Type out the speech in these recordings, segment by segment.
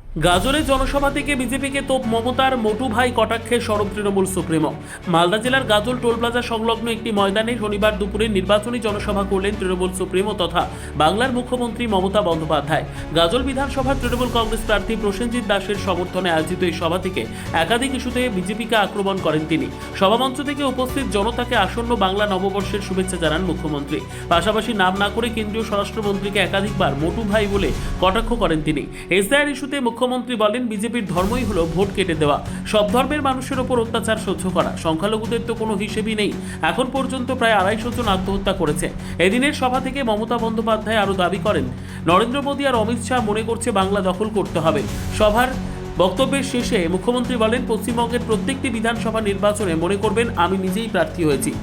গাজলে জনসভা থেকে বিজেপিকে তোপ মমতার মোটু ভাই কটাক্ষে সরব তৃণমূল সুপ্রিমো। মালদা জেলার গাজল টোল প্লাজা সংলগ্ন একটি ময়দানে শনিবার দুপুরে নির্বাচনী জনসভা করলেন তৃণমূল সুপ্রিমো তথা বাংলার মুখ্যমন্ত্রী মমতা বন্দ্যোপাধ্যায়। গাজল বিধানসভার তৃণমূল কংগ্রেস প্রার্থী প্রসেনজিৎ দাসের সমর্থনে আয়োজিত এই সভা থেকে একাধিক ইস্যুতে বিজেপিকে আক্রমণ করেন তিনি। সভামঞ্চ থেকে উপস্থিত জনতাকে আসন্ন বাংলা নববর্ষের শুভেচ্ছা জানান মুখ্যমন্ত্রী। পাশাপাশি নাম না করে কেন্দ্রীয় স্বরাষ্ট্রমন্ত্রীকে একাধিকবার মোটু ভাই বলে কটাক্ষ করেন তিনি। এসআইআর ইস্যুতে মুখ্যমন্ত্রী বলেন, বিজেপির ধর্মই হলো ভোট কেটে দেওয়া, সব ধর্মের মানুষের ওপর অত্যাচার সহ্য করা। সংখ্যালঘুদের তো কোনো হিসেবই নেই। এখন পর্যন্ত প্রায় 250 জন আত্মহত্যা করেছে। এদিনের সভা থেকে মমতা বন্দ্যোপাধ্যায় আরও দাবি করেন, নরেন্দ্র মোদী আর অমিত শাহ মনে করছে বাংলা দখল করতে হবে। সভার বক্তব্যের শেষে মুখ্যমন্ত্রী বলেন, পশ্চিমবঙ্গের প্রত্যেকটি বিধানসভা নির্বাচনে মনে করবেন আমি নিজেই প্রার্থী হয়েছি।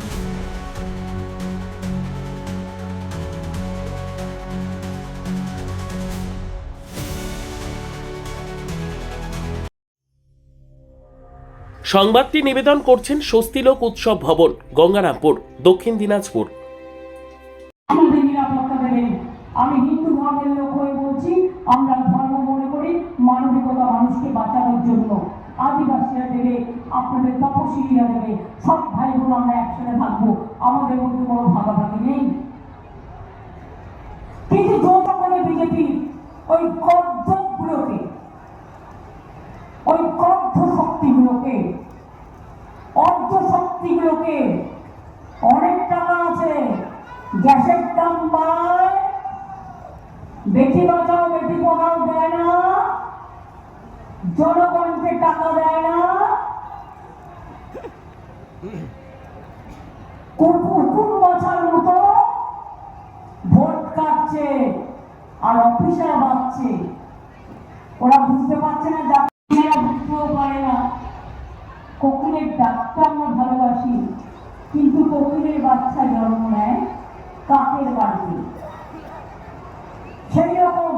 সংবাদটি নিবেদন করছেন স্বস্তিলোক উৎসব ভবন, গঙ্গারামপুর, দক্ষিণ দিনাজপুর। আমি হিন্দু ধর্মের লোক হয়ে বলছি, আমরা ধর্ম মনে করি মানবিকতা, মানুষকে বাঁচানোর জন্য। আদিবাসীরা দেবে, আপনাদের তপশিলীরা দেবে, সব ভাই বোন আমরা একসাথে থাকবো, আমাদের মধ্যে কোনো ভাগাভাগি নেই। কিন্তু যত করে বিজেপি ওই কর্দগুলোকে, ওই কর্দ শক্তিগুলোকে, অর্ধ শক্তিগুলোকে, অনেক টাকা আছে, গ্যাসের দাম বাড়ায়, বেটি বাঁচাও বেটি পড়াও দেয় না, জনগণকে টাকা দেয় না, কুকুর বাঁচার মতো ভোট কাটছে আর অফিসার বাঁচছে। ওরা বুঝতে পারছে না, যারা বুঝতেও পারে না। কোকিলের ডাকটা আমরা ভালোবাসি, কিন্তু কোকিলের বাচ্চা জন্ম নেয় কাকের বাড়িতে। সেই রকম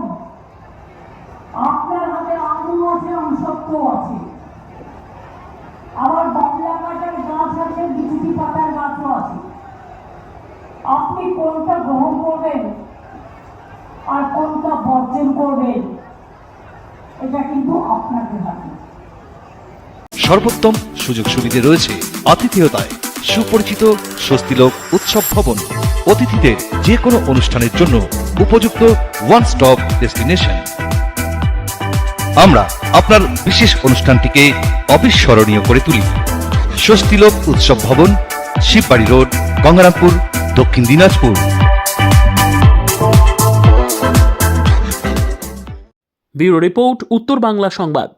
আপনার হাতে আঙুল আছে, অংশত্ব আছে, আবার বাংলা কাটার গাছ আছে, বিচুটি পাতার গাছও আছে। আপনি কোনটা গ্রহণ করবেন আর কোনটা বর্জন করবেন, এটা কিন্তু আপনাদের হাতে। সর্বোত্তম সুযোগ সুবিধে রয়েছে আতিথেয়তায় সুপরিচিত স্বস্তিলোক উৎসব ভবন। অতিথিদের যে কোনো অনুষ্ঠানের জন্য উপযুক্ত ওয়ান স্টপ ডেস্টিনেশন। আমরা আপনার বিশেষ অনুষ্ঠানটিকে অবিস্মরণীয় করে তুলি। স্বস্তিলোক উৎসব ভবন, শিববাড়ি রোড, গঙ্গারামপুর, দক্ষিণ দিনাজপুর। ব্যুরো রিপোর্ট, উত্তর বাংলা সংবাদ।